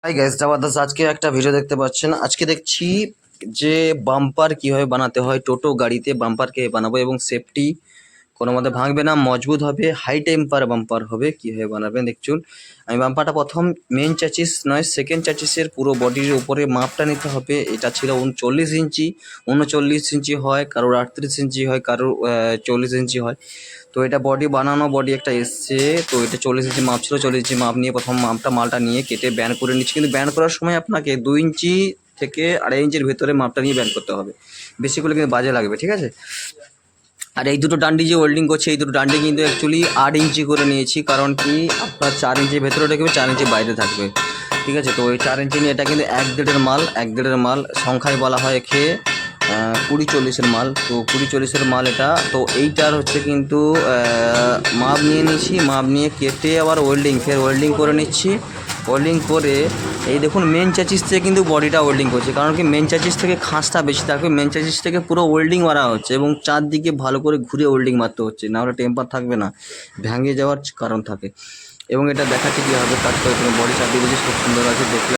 Hi guys, জবরদস্ত আজকে একটা ভিডিও দেখতে পাচ্ছেন। আজকে দেখছি যে বাম্পার কিভাবে বানাতে হয়। টোটো গাড়িতে বাম্পার কিভাবে বানাবো এবং সেফটি কোনো মতে ভাঙবে না, মজবুত হবে, হাই টেম্পার বাম্পার হবে। কিভাবে বানাবেন দেখুন। আমি বাম্পারটা প্রথম মেন চ্যাচিস নয়, সেকেন্ড চ্যাচিসের পুরো বডির উপরে মাপটা নিতে হবে। এটা ছিল 39 ইঞ্চি। 39 ইঞ্চি হয়, কারোর 38 ইঞ্চি হয়, কারোর 40 ইঞ্চি হয়। তো এটা বডি বানানো, বডি একটা এসছে। তো এটা 40 ইঞ্চি মাপ ছিল। 40 ইঞ্চি মাপ নিয়ে প্রথম মালটা নিয়ে কেটে ব্যান্ড করে নিচ্ছি। কিন্তু ব্যান্ড করার সময় আপনাকে 2 ইঞ্চি থেকে 2.5 ইঞ্চির ভেতরে মাপটা নিয়ে ব্যান্ড করতে হবে। বেশি করলে কিন্তু বাজে লাগবে, ঠিক আছে। আর এই দুটো ডান্ডি যে ওয়েল্ডিং করছে, এই দুটো ডান্ডি কিন্তু অ্যাকচুয়ালি 8 ইঞ্চি করে নিয়েছি। কারণ কি, আপনার 4 ইঞ্চির ভেতরে রেখে 4 ইঞ্চি বাইরে থাকবে, ঠিক আছে। তো ওই 4 ইঞ্চি নিয়ে এটা কিন্তু 1.5-এর মাল সংখ্যায় বলা হয় একে 20-40-এর মাল। তো 20-40-এর মাল এটা। তো এইটার হচ্ছে কিন্তু মাপ নিয়ে নিচ্ছি। মাপ নিয়ে কেটে আবার ফের ওয়েল্ডিং করে নিচ্ছি। ওয়েল্ডিং করে এই দেখুন মেন চ্যাচিস থেকে কিন্তু বডিটা ওয়েল্ডিং করছে। কারণ কি, মেন চ্যাচিস থেকে খাঁজটা বেশি থাকবে। মেন চ্যাচিস থেকে পুরো ওয়েল্ডিং মারা হচ্ছে এবং চারদিকে ভালো করে ঘুরে ওয়েল্ডিং মারতে হচ্ছে, নাহলে টেম্পার থাকবে না, ভেঙে যাওয়ার কারণ থাকে। এবং এটা দেখাচ্ছে কীভাবে কাজ করে। বডি চারদিকে খুব সুন্দর আছে দেখলে।